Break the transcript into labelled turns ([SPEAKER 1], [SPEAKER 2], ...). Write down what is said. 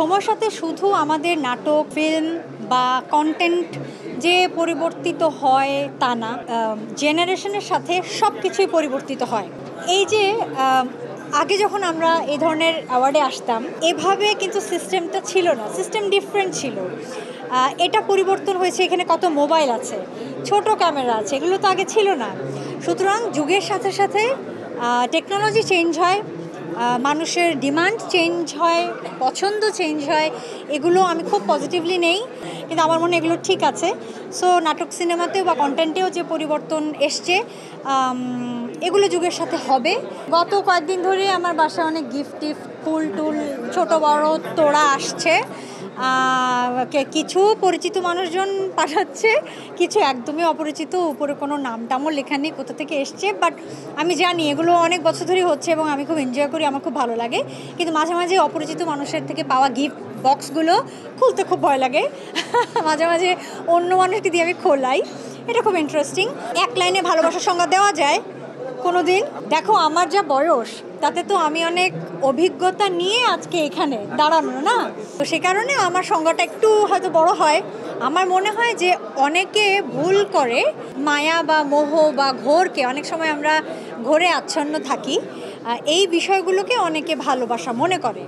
[SPEAKER 1] সময়ের সাথে শুধু আমাদের নাটক, ফিল্ম বা কন্টেন্ট যে পরিবর্তিত হয় তা না, জেনারেশনের সাথে সব কিছুই পরিবর্তিত হয়। এই যে আগে যখন আমরা এই ধরনের অ্যাওয়ার্ডে আসতাম, এভাবে কিন্তু সিস্টেমটা ছিল না, সিস্টেম ডিফারেন্ট ছিল। এটা পরিবর্তন হয়েছে, এখানে কত মোবাইল আছে, ছোট ক্যামেরা আছে, এগুলো তো আগে ছিল না। সুতরাং যুগের সাথে সাথে টেকনোলজি চেঞ্জ হয়, মানুষের ডিমান্ড চেঞ্জ হয়, পছন্দ চেঞ্জ হয়, এগুলো আমি খুব পজিটিভলি নেই, কিন্তু আমার মনে এগুলো ঠিক আছে। সো নাটক সিনেমাতেও বা কন্টেন্টেও যে পরিবর্তন এসছে, এগুলো যুগের সাথে হবে। গত কয়েকদিন ধরে আমার বাসায় অনেক গিফট ফুল টুল ছোট বড় তোড়া আসছে। কিছু পরিচিত মানুষজন পাঠাচ্ছে, কিছু একদমই অপরিচিত, উপরে কোনো নাম টামও লেখা নেই কোথা থেকে এসছে, বাট আমি জানি এগুলো অনেক বছর ধরেই হচ্ছে এবং আমি খুব এনজয় করি, আমার খুব ভালো লাগে। কিন্তু মাঝে মাঝে অপরিচিত মানুষের থেকে পাওয়া গিফট বক্সগুলো খুলতে খুব ভয় লাগে। মাঝে মাঝে অন্য মানুষকে দিয়ে আমি খোলাই, এটা খুব ইন্টারেস্টিং। এক লাইনে ভালোবাসার সংজ্ঞা দেওয়া যায় কোনো দিন? দেখো, আমার যা বয়স তাতে তো আমি অনেক অভিজ্ঞতা নিয়ে আজকে এখানে দাঁড়ানো না, তো সে কারণে আমার সংজ্ঞাটা একটু হয়তো বড় হয়। আমার মনে হয় যে অনেকে ভুল করে মায়া বা মোহ বা ঘোরকে, অনেক সময় আমরা ঘোরে আচ্ছন্ন থাকি, এই বিষয়গুলোকে অনেকে ভালোবাসা মনে করে।